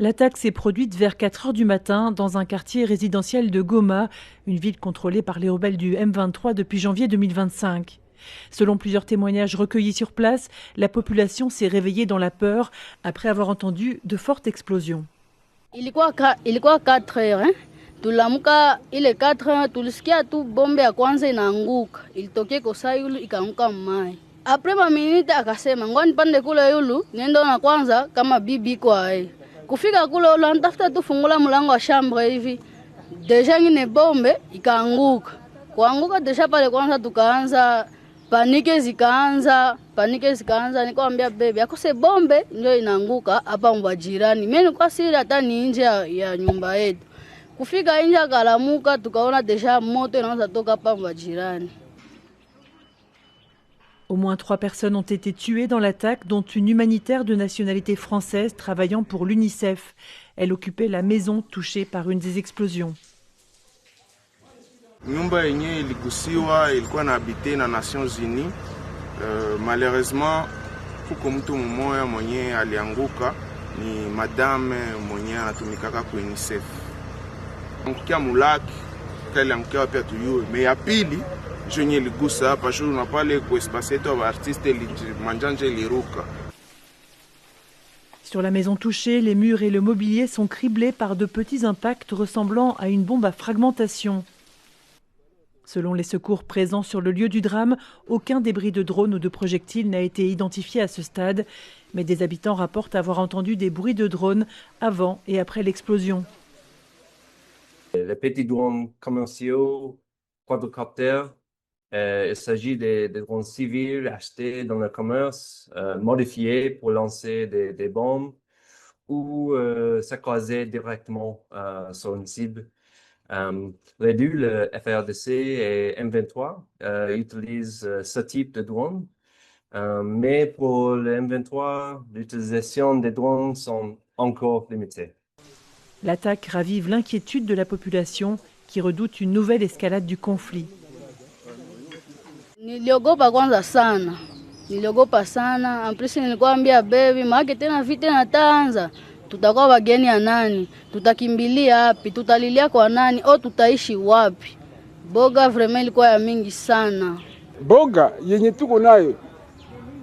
L'attaque s'est produite vers 4 heures du matin dans un quartier résidentiel de Goma, une ville contrôlée par les rebelles du M23 depuis janvier 2025. Selon plusieurs témoignages recueillis sur place, la population s'est réveillée dans la peur après avoir entendu de fortes explosions. Ilikuwa 4 heures. Tuliamka ile 4 heures, tulisikia tu bombe ya kwanza inaanguka. Ilitokea kosa yulu ikaanguka mmai. Après maminute akasema ngoja nipande kule yulu, niende na kwanza kama bibi kwa hai. Kufika kule yulu anatafuta tu fungula mlango wa chambre hivi. Deja ngine bombe ikaanguka. Kuanguka deja pale kwanza tukaanza panike zikaanza, nikamwambia baby, akose bombe ndio inaanguka hapa mwa jirani. Mimi nilikuwa siri hata ni nje ya nyumba yetu. Kufika nje akalamuka tukaona deja moto inaanza toka hapa mwa jirani. Au moins 3 personnes ont été tuées dans l'attaque, dont une humanitaire de nationalité française travaillant pour l'UNICEF. Elle occupait la maison touchée par une des explosions. Nyumba yenye iligusiwa ilikuwa na habité na Nations Unies. Malheureusement kuko mtu mmoja mwenye alianguka, ni madame mwenye anatumikaka kwa UNICEF. Angukia mulaki kale angukia pia tuyue. Mais ya pili jenye iligusa hapa shuru na pale kwa espace yetu wa artiste manjanje liruka. Sur la maison touchée, les murs et le mobilier sont criblés par de petits impacts ressemblant à une bombe à fragmentation. Selon les secours présents sur le lieu du drame, aucun débris de drone ou de projectile n'a été identifié à ce stade, mais des habitants rapportent avoir entendu des bruits de drones avant et après l'explosion. Les petits drones commerciaux, quadrocoptères, il s'agit des drones civils achetés dans le commerce, modifiés pour lancer des bombes ou s'accoser directement sur une cible. Les deux, le FARDC et M23, utilisent ce type de drone. Mais pour le M23, l'utilisation des drones sont encore limitées. L'attaque ravive l'inquiétude de la population qui redoute une nouvelle escalade du conflit. Niliogopa kwanza sana. En plus nilikwambia baby, maana tena vita inaanza. Tutakuwa wageni ya nani? Tutakimbilia wapi? Tutalilia kwa nani? Au tutaishi wapi? Boga vraiment ilikuwa ya mingi sana. Boga yenye tuko nayo.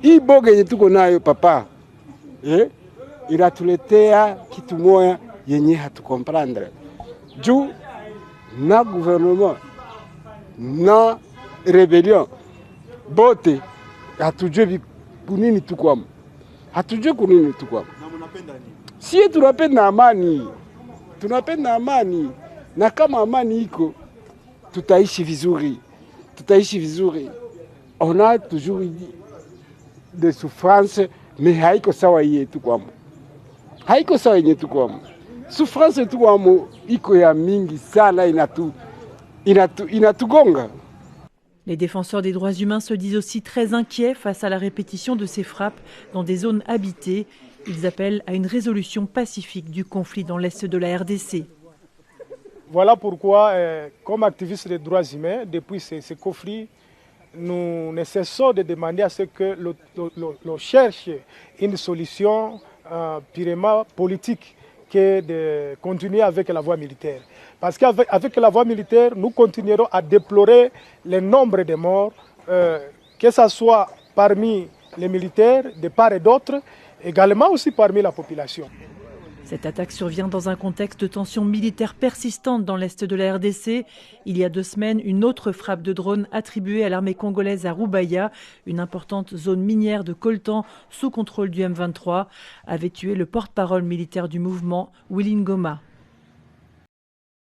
Hii boga yenye tuko nayo papa. Inatuletea kitu moya yenye hatukomprendre. Juu na gouvernement na rebellion bote hatujui kunini tukwamo. Hatujui kunini tukwamo. Si tunapenda amani. Tunapenda amani. Na kama amani iko tutaishi vizuri. Tutaishi vizuri. On a toujours des souffrances, mais haiko sawa yetu kwamo. Haiko sawa yetu kwamo. Souffrance tu kwamo iko ya mingi sana inatugonga. Les défenseurs des droits humains se disent aussi très inquiets face à la répétition de ces frappes dans des zones habitées. Ils appellent à une résolution pacifique du conflit dans l'est de la RDC. Voilà pourquoi, comme activistes des droits humains, depuis ce conflit, nous ne cessons de demander à ce que l'on cherche une solution purement politique que de continuer avec la voie militaire. Parce qu'avec la voie militaire, nous continuerons à déplorer le nombre de morts, que ce soit parmi les militaires de part et d'autre, également aussi parmi la population. Cette attaque survient dans un contexte de tensions militaires persistantes dans l'est de la RDC. Il y a 2 semaines, une autre frappe de drone attribuée à l'armée congolaise à Roubaïa, une importante zone minière de coltan sous contrôle du M23, avait tué le porte-parole militaire du mouvement, Willy Ngoma.